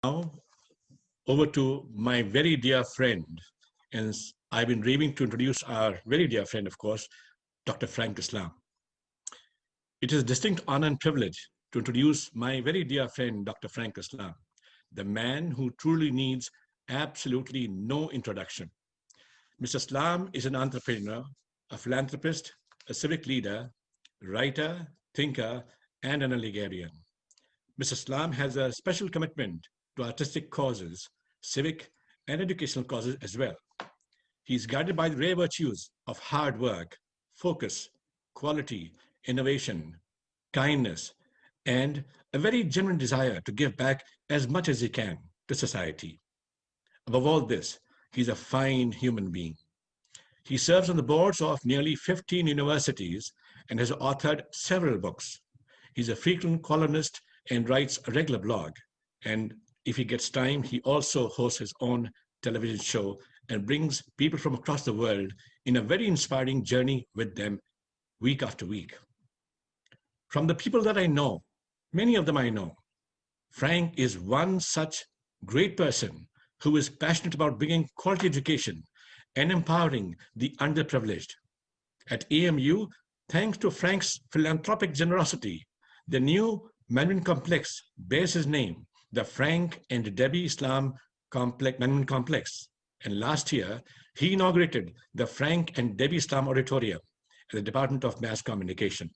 Now, over to my very dear friend, and I've been raving to introduce our very dear friend, of course, Dr. Frank Islam. It is a distinct honor and privilege to introduce my very dear friend, Dr. Frank Islam, the man who truly needs absolutely no introduction. Mr. Islam is an entrepreneur, a philanthropist, a civic leader, writer, thinker, and an Algerian. Mr. Islam has a special commitment to artistic causes, civic and educational causes as well. He is guided by the rare virtues of hard work, focus, quality, innovation, kindness, and a very genuine desire to give back as much as he can to society. Above all this, he's a fine human being. He serves on the boards of nearly 15 universities and has authored several books. He's a frequent columnist and writes a regular blog. And if he gets time, he also hosts his own television show and brings people from across the world in a very inspiring journey with them week after week. From the people that I know, many of them I know, Frank is one such great person who is passionate about bringing quality education and empowering the underprivileged. At AMU, thanks to Frank's philanthropic generosity, the new management complex bears his name, the Frank and Debbie Islam Management Complex. And last year, he inaugurated the Frank and Debbie Islam Auditorium at the Department of Mass Communication.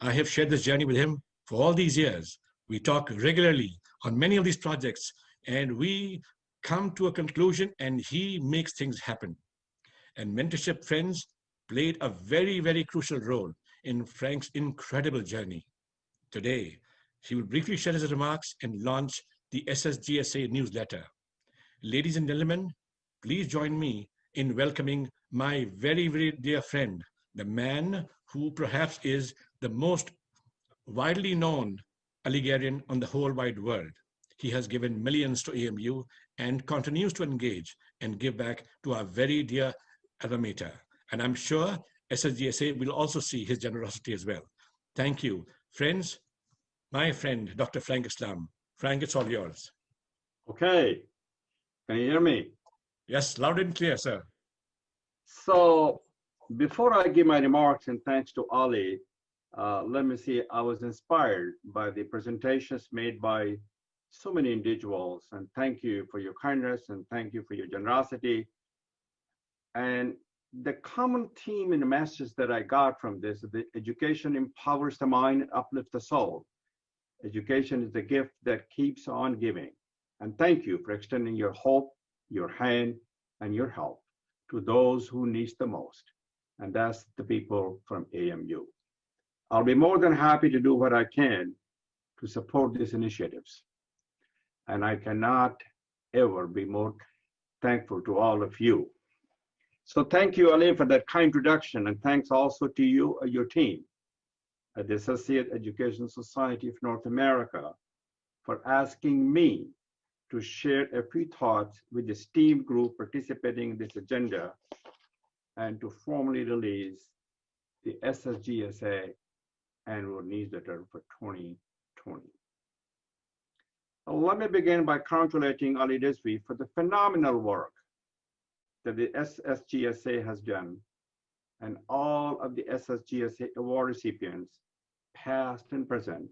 I have shared this journey with him for all these years. We talk regularly on many of these projects, and we come to a conclusion, and he makes things happen. And mentorship friends played a very, very crucial role in Frank's incredible journey. Today, he will briefly share his remarks and launch the SSGSA newsletter. Ladies and gentlemen, please join me in welcoming my very, very dear friend, the man who perhaps is the most widely known Algerian on the whole wide world. He has given millions to AMU and continues to engage and give back to our very dear alma mater. And I'm sure SSGSA will also see his generosity as well. Thank you. Friends, my friend, Dr. Frank Islam. Frank, it's all yours. Okay, can you hear me? Yes, loud and clear, sir. So before I give my remarks and thanks to Ali, let me see, I was inspired by the presentations made by so many individuals, and thank you for your kindness and thank you for your generosity. And the common theme and message that I got from this is that education empowers the mind and uplifts the soul. Education is the gift that keeps on giving. And thank you for extending your hope, your hand, and your help to those who need the most. And that's the people from AMU. I'll be more than happy to do what I can to support these initiatives. And I cannot ever be more thankful to all of you. So thank you, Ali, for that kind introduction, and thanks also to you, your team at the Associate Education Society of North America for asking me to share a few thoughts with the STEAM group participating in this agenda and to formally release the SSGSA annual newsletter for 2020. Let me begin by congratulating Ali Rizvi for the phenomenal work that the SSGSA has done and all of the SSGSA award recipients, past and present,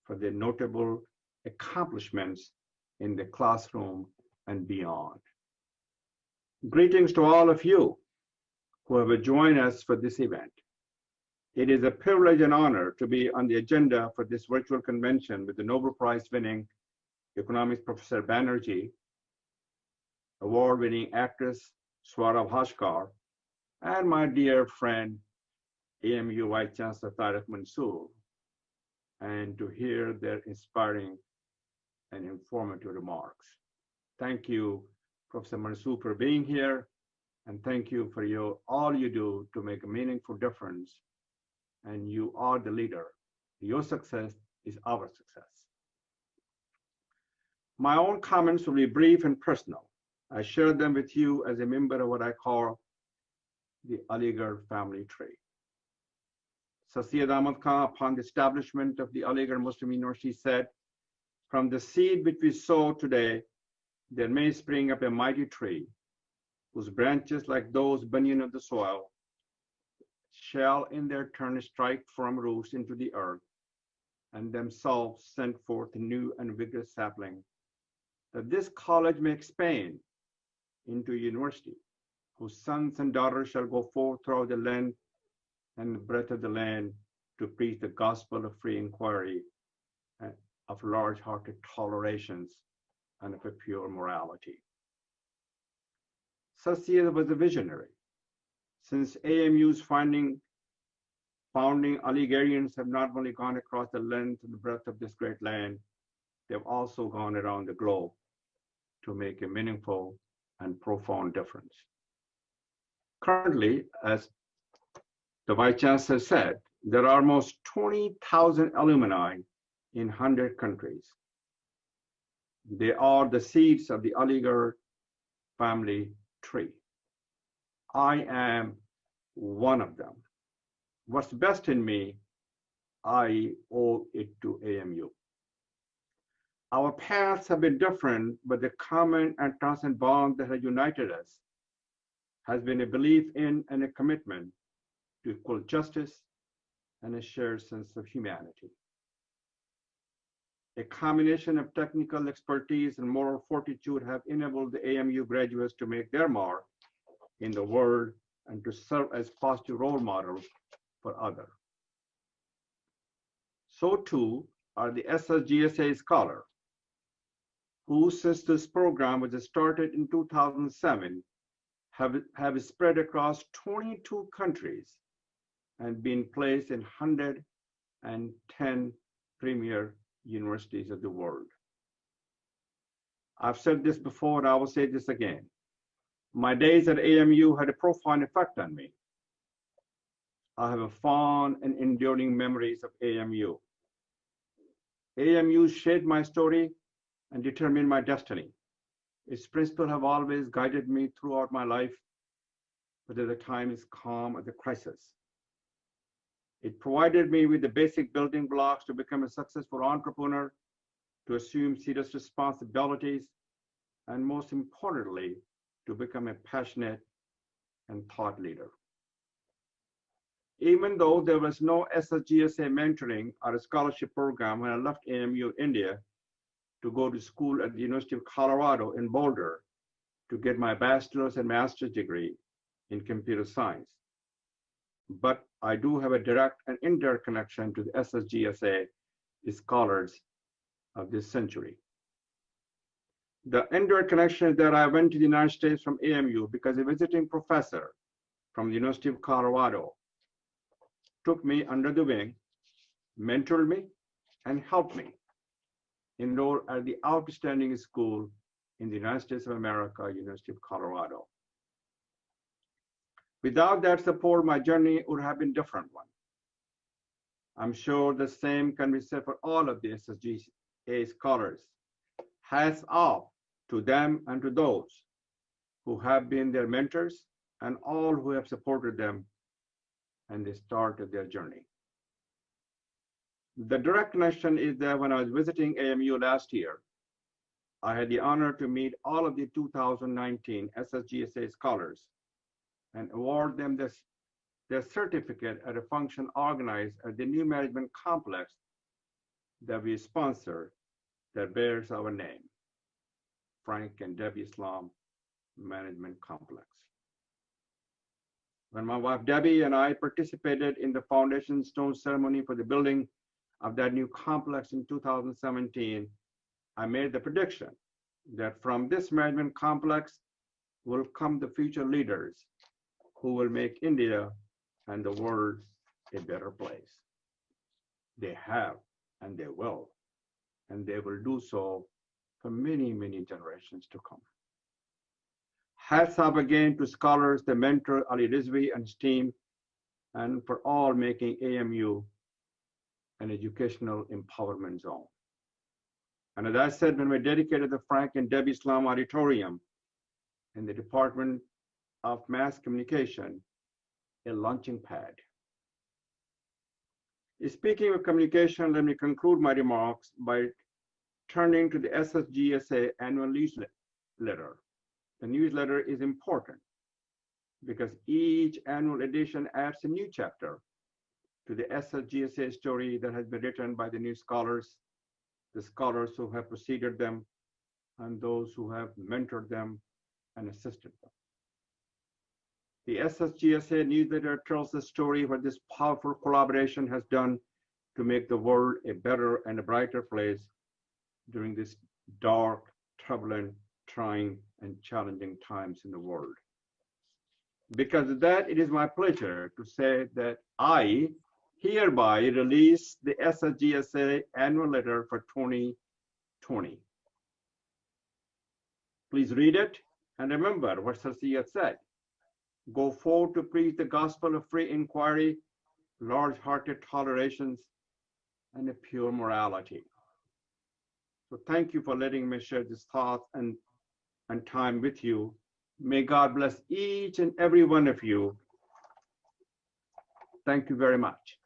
for their notable accomplishments in the classroom and beyond. Greetings to all of you who have joined us for this event. It is a privilege and honor to be on the agenda for this virtual convention with the Nobel Prize winning economics professor Banerjee, award-winning actress Swarab Hashkar, and my dear friend AMU Vice Chancellor Tariq Mansour, and to hear their inspiring and informative remarks. Thank you, Professor Mansour, for being here, and thank you for all you do to make a meaningful difference. And you are the leader. Your success is our success. My own comments will be brief and personal. I share them with you as a member of what I call the Aligarh family tree. Syed Ahmad Khan, upon the establishment of the Aligarh Muslim University, said, From the seed which we sow today, there may spring up a mighty tree, whose branches, like those banyan of the soil, shall in their turn strike firm roots into the earth, and themselves send forth a new and vigorous sapling, that this college may expand into a university, whose sons and daughters shall go forth throughout the land and the breadth of the land to preach the gospel of free inquiry, and of large-hearted tolerations, and of a pure morality. Sassia was a visionary. Since AMU's founding Allegorians have not only gone across the length and the breadth of this great land, they've also gone around the globe to make a meaningful and profound difference. Currently, as the Vice Chancellor said, there are almost 20,000 alumni in 100 countries. They are the seeds of the Aligarh family tree. I am one of them. What's best in me, I owe it to AMU. Our paths have been different, but the common and transcendent bond that has united us has been a belief in and a commitment to equal justice and a shared sense of humanity. A combination of technical expertise and moral fortitude have enabled the AMU graduates to make their mark in the world and to serve as positive role models for others. So too are the SSGSA scholars, who since this program was started in 2007, have spread across 22 countries and been placed in 110 premier universities of the world. I've said this before, and I will say this again. My days at AMU had a profound effect on me. I have a fond and enduring memories of AMU. AMU shaped my story and determined my destiny. Its principles have always guided me throughout my life, whether the time is calm or the crisis. It provided me with the basic building blocks to become a successful entrepreneur, to assume serious responsibilities, and most importantly, to become a passionate and thought leader. Even though there was no SSGSA mentoring or a scholarship program when I left AMU India to go to school at the University of Colorado in Boulder to get my bachelor's and master's degree in computer science. But I do have a direct and indirect connection to the SSGSA scholars of this century. The indirect connection is that I went to the United States from AMU because a visiting professor from the University of Colorado took me under the wing, mentored me, and helped me enroll at the outstanding school in the United States of America, University of Colorado. Without that support, my journey would have been a different one. I'm sure the same can be said for all of the SSGA scholars. Hats off to them and to those who have been their mentors and all who have supported them and the start of their journey. The direct connection is that when I was visiting AMU last year, I had the honor to meet all of the 2019 SSGSA scholars and award them their certificate at a function organized at the new management complex that we sponsor that bears our name, Frank and Debbie Islam Management Complex. When my wife Debbie and I participated in the foundation stone ceremony for the building of that new complex in 2017, I made the prediction that from this management complex will come the future leaders who will make India and the world a better place. They have, and they will do so for many, many generations to come. Hats off again to scholars, the mentor Ali Rizvi and his team, and for all making AMU an educational empowerment zone. And as I said, when we dedicated the Frank and Debbie Islam Auditorium in the Department of Mass Communication, a launching pad. Speaking of communication, let me conclude my remarks by turning to the SSGSA annual newsletter. The newsletter is important because each annual edition adds a new chapter to the SSGSA story that has been written by the new scholars, the scholars who have preceded them, and those who have mentored them and assisted them. The SSGSA newsletter tells the story of what this powerful collaboration has done to make the world a better and a brighter place during these dark, turbulent, trying, and challenging times in the world. Because of that, it is my pleasure to say that I hereby release the SSGSA annual letter for 2020. Please read it and remember what Sarsia said. Go forward to preach the gospel of free inquiry, large-hearted tolerations, and a pure morality. So thank you for letting me share this thought and time with you. May God bless each and every one of you. Thank you very much.